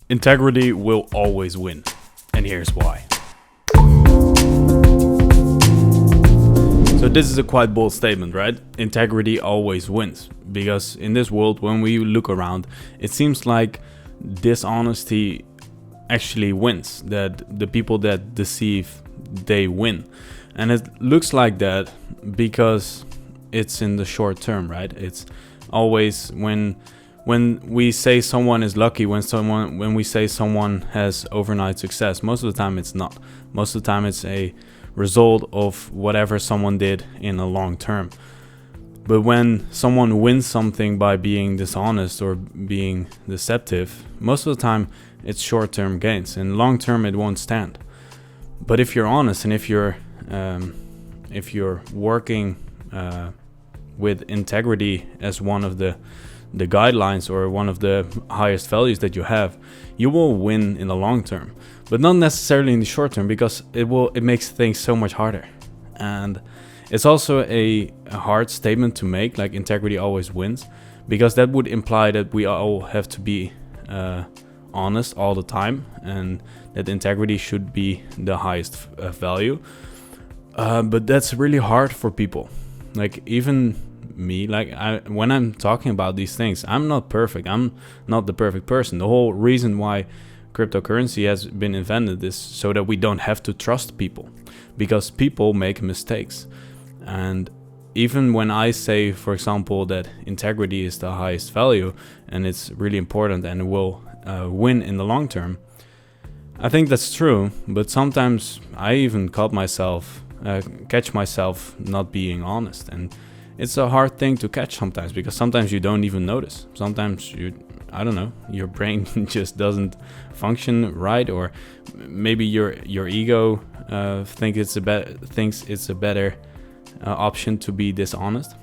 Integrity will always win, and here's why. So this is a quite bold statement, right? Integrity always wins, because in this world, when we look around, it seems like dishonesty actually wins, that the people that deceive, they win. And it looks like that because it's in the short term, right? It's always when we say someone is lucky, when we say someone has overnight success, most of the time it's not. Most of the time it's a result of whatever someone did in a long term. But when someone wins something by being dishonest or being deceptive, most of the time it's short-term gains, and long-term it won't stand. But if you're honest and if you're working with integrity as one of the guidelines or one of the highest values that you have, you will win in the long term, but not necessarily in the short term, because it makes things so much harder. And it's also a hard statement to make, like integrity always wins, because that would imply that we all have to be honest all the time, and that integrity should be the highest value. But that's really hard for people. Like even me, when I'm talking about these things, I'm not perfect. I'm not the perfect person. The whole reason why cryptocurrency has been invented is so that we don't have to trust people, because people make mistakes. And even when I say, for example, that integrity is the highest value and it's really important and it will win in the long term, I think that's true. But sometimes I even catch myself not being honest, and it's a hard thing to catch sometimes, because sometimes you don't even notice. Sometimes your brain just doesn't function right, or maybe your ego thinks it's a better option to be dishonest.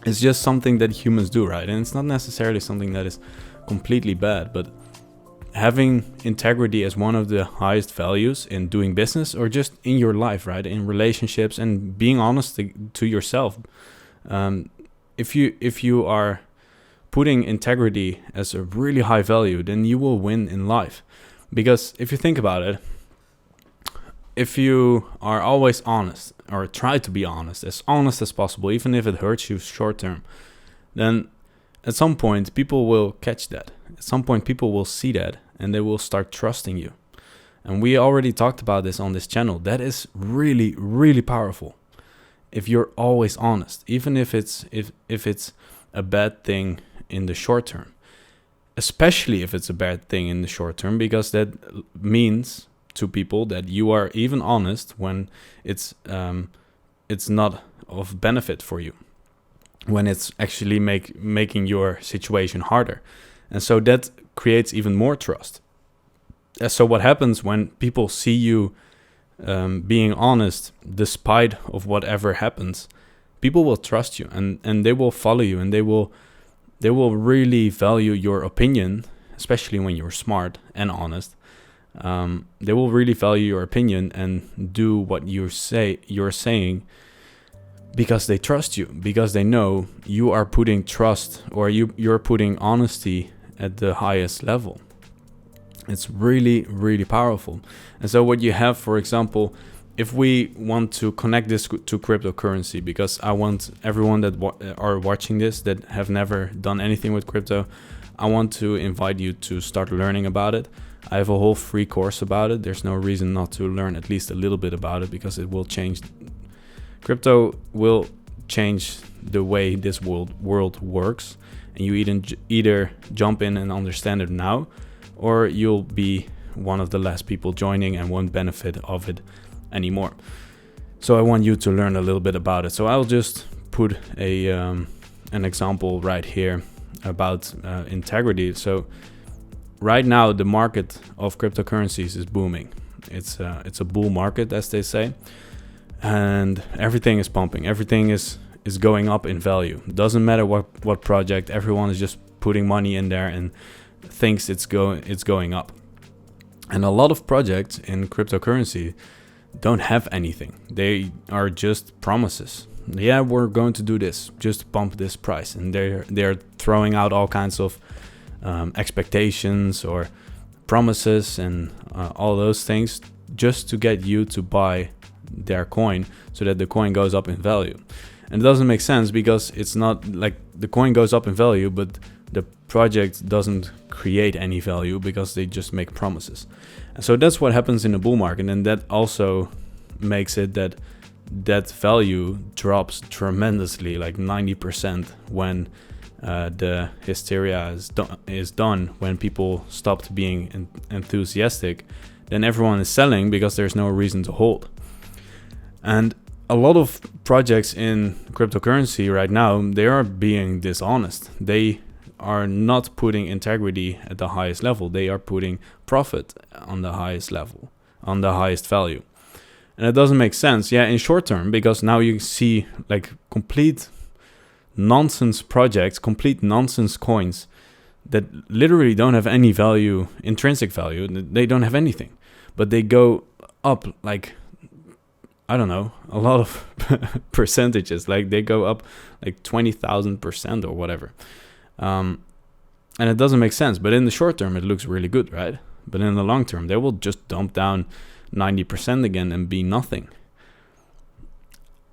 It's just something that humans do, right? And it's not necessarily something that is completely bad, but having integrity as one of the highest values in doing business or just in your life, right? In relationships, and being honest to yourself. If you are putting integrity as a really high value, then you will win in life. Because if you think about it, if you are always honest, or try to be honest as possible, even if it hurts you short term, then at some point people will catch that. At some point people will see that, and they will start trusting you. And we already talked about this on this channel. That is really, really powerful. If you're always honest, even if it's a bad thing in the short term, especially if it's a bad thing in the short term, because that means to people that you are even honest when it's not of benefit for you, when it's actually making your situation harder. And so that creates even more trust. So what happens when people see you being honest despite of whatever happens, people will trust you, and they will follow you, and they will really value your opinion, especially when you're smart and honest. They will really value your opinion and do what you're saying, because they trust you, because they know you are putting trust, or you're putting honesty at the highest level. It's really, really powerful. And so what you have, for example, if we want to connect this to cryptocurrency, because I want everyone that are watching this that have never done anything with crypto, I want to invite you to start learning about it. I have a whole free course about it. There's no reason not to learn at least a little bit about it, because it will change. Crypto will change the way this world works, and you either jump in and understand it now, or you'll be one of the last people joining and won't benefit of it anymore. So I want you to learn a little bit about it. So I'll just put an example right here about integrity. So right now the market of cryptocurrencies is booming. It's a bull market, as they say, and everything is pumping. Everything is going up in value. Doesn't matter what project. Everyone is just putting money in there and thinks it's going up. And a lot of projects in cryptocurrency don't have anything. They are just promises. Yeah, we're going to do this, just bump this price, and they're throwing out all kinds of expectations or promises and all those things just to get you to buy their coin so that the coin goes up in value. And it doesn't make sense because it's not like the coin goes up in value, but the project doesn't create any value because they just make promises. And so that's what happens in the bull market, and that also makes it that value drops tremendously, like 90%, when the hysteria is done, when people stopped being enthusiastic. Then everyone is selling because there's no reason to hold. And a lot of projects in cryptocurrency right now, they are being dishonest. They are not putting integrity at the highest level. They are putting profit on the highest level, on the highest value. And it doesn't make sense, in short term, because now you see like complete nonsense projects, complete nonsense coins that literally don't have any value, intrinsic value. They don't have anything, but they go up like, I don't know, a lot of percentages. Like they go up like 20,000% or whatever. And it doesn't make sense. But in the short term, it looks really good, right? But in the long term, they will just dump down 90% again and be nothing.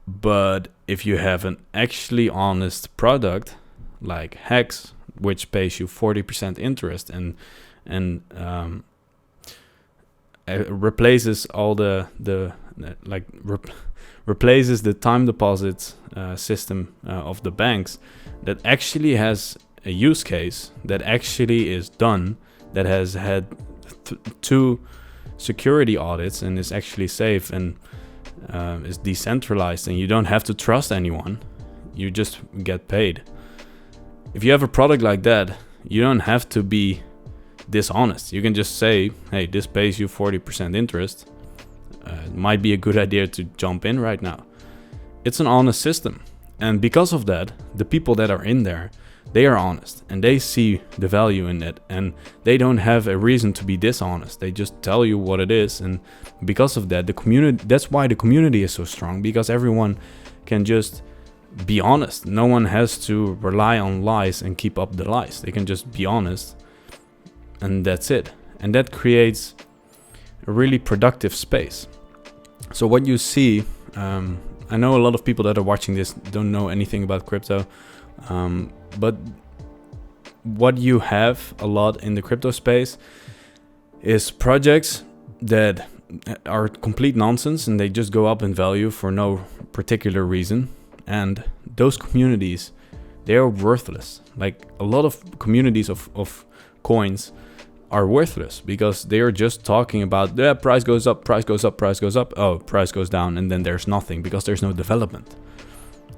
But if you have an actually honest product like Hex, which pays you 40% interest and replaces all replaces the time deposits system of the banks, that actually has a use case, that actually is done, that has had 2 security audits and is actually safe and is decentralized, and you don't have to trust anyone, you just get paid. If you have a product like that, you don't have to be dishonest. You can just say, hey, this pays you 40% interest. It might be a good idea to jump in right now. It's an honest system. And because of that, the people that are in there, they are honest and they see the value in it, and they don't have a reason to be dishonest. They just tell you what it is. And because of that, the community, that's why the community is so strong, because everyone can just be honest. No one has to rely on lies and keep up the lies. They can just be honest, and that's it. And that creates a really productive space. So what you see, I know a lot of people that are watching this don't know anything about crypto, but what you have a lot in the crypto space is projects that are complete nonsense and they just go up in value for no particular reason. And those communities, they are worthless. Like a lot of communities of coins are worthless because they are just talking about the price goes up, price goes up, price goes up. Oh, price goes down, and then there's nothing because there's no development.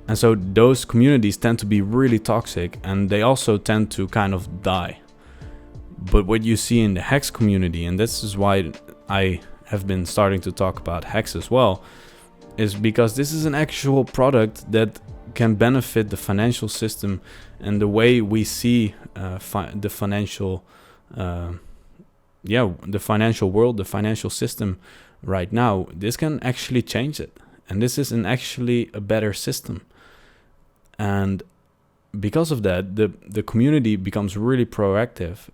And so those communities tend to be really toxic, and they also tend to kind of die. But what you see in the Hex community, and this is why I have been starting to talk about Hex as well, is because this is an actual product that can benefit the financial system and the way we see the financial the financial world, the financial system right now. This can actually change it, and this is actually a better system. And because of that, the community becomes really proactive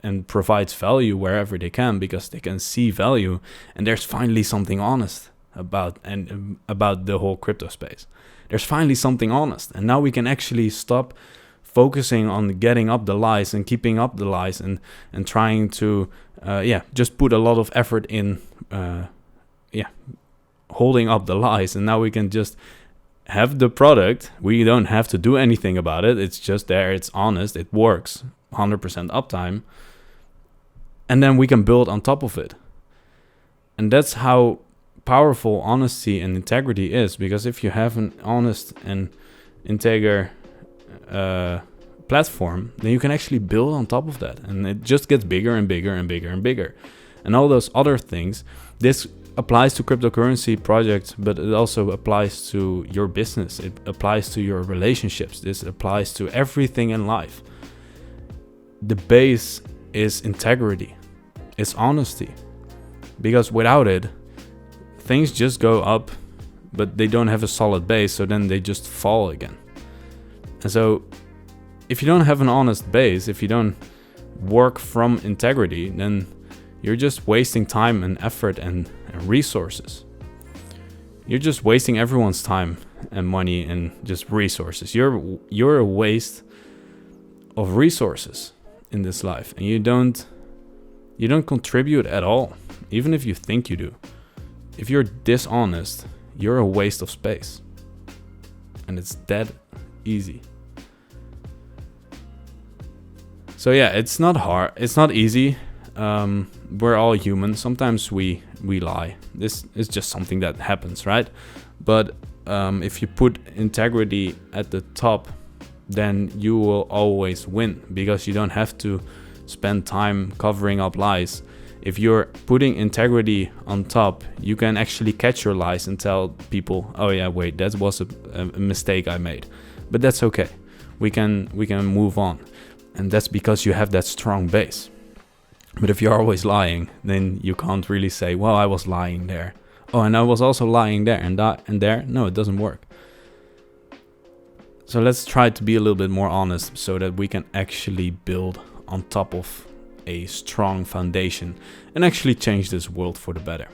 and provides value wherever they can, because they can see value, and there's finally something honest about the whole crypto space. There's finally something honest, and now we can actually stop focusing on getting up the lies and keeping up the lies and trying to just put a lot of effort in holding up the lies. And now we can just have the product. We don't have to do anything about it. It's just there. It's honest. It works. 100% uptime. And then we can build on top of it. And that's how powerful honesty and integrity is. Because if you have an honest and integer platform, then you can actually build on top of that. And it just gets bigger and bigger and bigger and bigger. And all those other things, this applies to cryptocurrency projects, but it also applies to your business. It applies to your relationships. This applies to everything in life. The base is integrity. It's honesty. Because without it, things just go up, but they don't have a solid base, so then they just fall again. And so if you don't have an honest base, if you don't work from integrity, then you're just wasting time and effort and resources. You're just wasting everyone's time and money and just resources. You're a waste of resources in this life, and you don't contribute at all, even if you think you do. If you're dishonest, you're a waste of space, and it's that easy. So yeah, it's not hard, it's not easy. We're all human. Sometimes we lie. This is just something that happens, right? But if you put integrity at the top, then you will always win, because you don't have to spend time covering up lies. If you're putting integrity on top, you can actually catch your lies and tell people, oh yeah, wait, that was a mistake I made. But that's okay. We can move on. And that's because you have that strong base. But if you're always lying, then you can't really say, well, I was lying there. Oh, and I was also lying there and there. No, it doesn't work. So let's try to be a little bit more honest, so that we can actually build on top of a strong foundation and actually change this world for the better.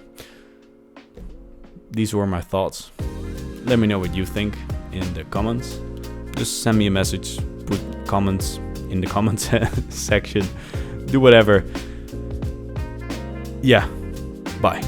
These were my thoughts. Let me know what you think in the comments. Just send me a message, put comments in the comments section, do whatever. Yeah, bye.